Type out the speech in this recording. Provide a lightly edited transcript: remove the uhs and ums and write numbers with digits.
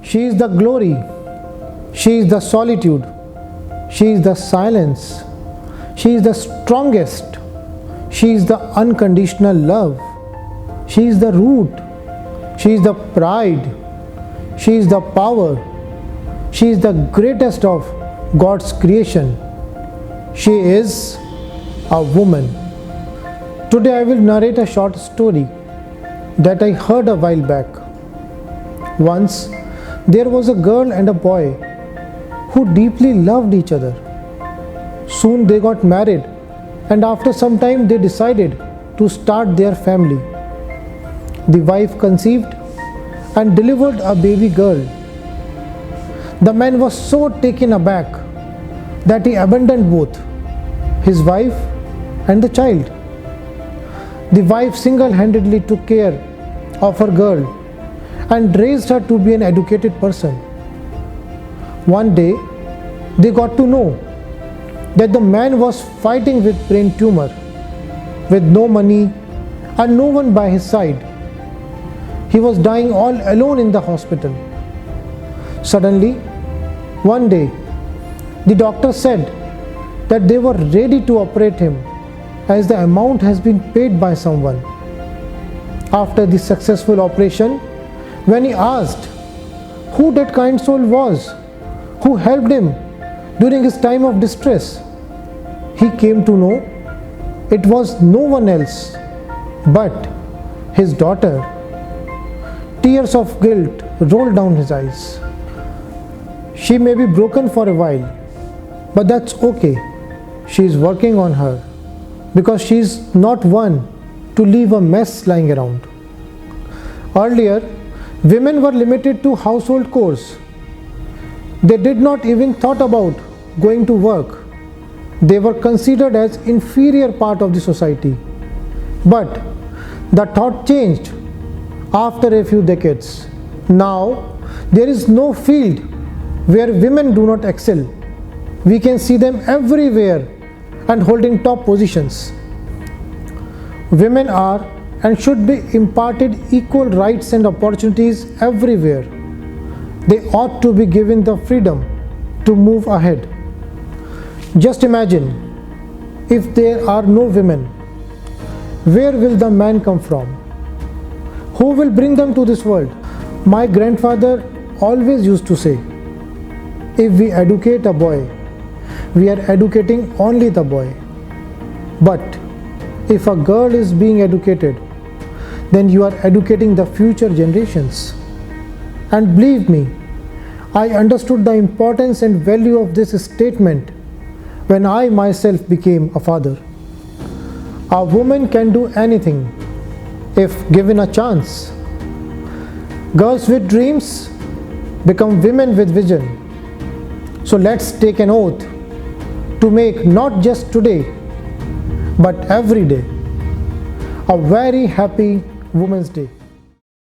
She is the glory. She is the solitude. She is the silence. She is the strongest. She is the unconditional love. She is the root. She is the pride. She is the power. She is the greatest of God's creation. She is a woman. Today I will narrate a short story that I heard a while back. Once there was a girl and a boy who deeply loved each other. Soon they got married, and after some time they decided to start their family. The wife conceived and delivered a baby girl. The man was so taken aback that he abandoned both his wife and the child. The wife single-handedly took care of her girl and raised her to be an educated person. One day, they got to know that the man was fighting with brain tumor, with no money and no one by his side. He was dying all alone in the hospital. Suddenly, one day, the doctor said that they were ready to operate him as the amount has been paid by someone. After the successful operation, when he asked who that kind soul was, who helped him during his time of distress, he came to know it was no one else but his daughter. Tears of guilt rolled down his eyes. She may be broken for a while, but that's okay. She is working on her because she is not one to leave a mess lying around. Earlier, women were limited to household chores. They did not even thought about going to work. They were considered as inferior part of the society. But the thought changed after a few decades. Now, there is no field where women do not excel. We can see them everywhere and holding top positions. Women are and should be imparted equal rights and opportunities everywhere. They ought to be given the freedom to move ahead. Just imagine, if there are no women, where will the man come from? Who will bring them to this world? My grandfather always used to say, if we educate a boy, we are educating only the boy. But if a girl is being educated, then you are educating the future generations. And believe me, I understood the importance and value of this statement when I myself became a father. A woman can do anything if given a chance. Girls with dreams become women with vision. So let's take an oath to make not just today, but every day a very happy Women's Day.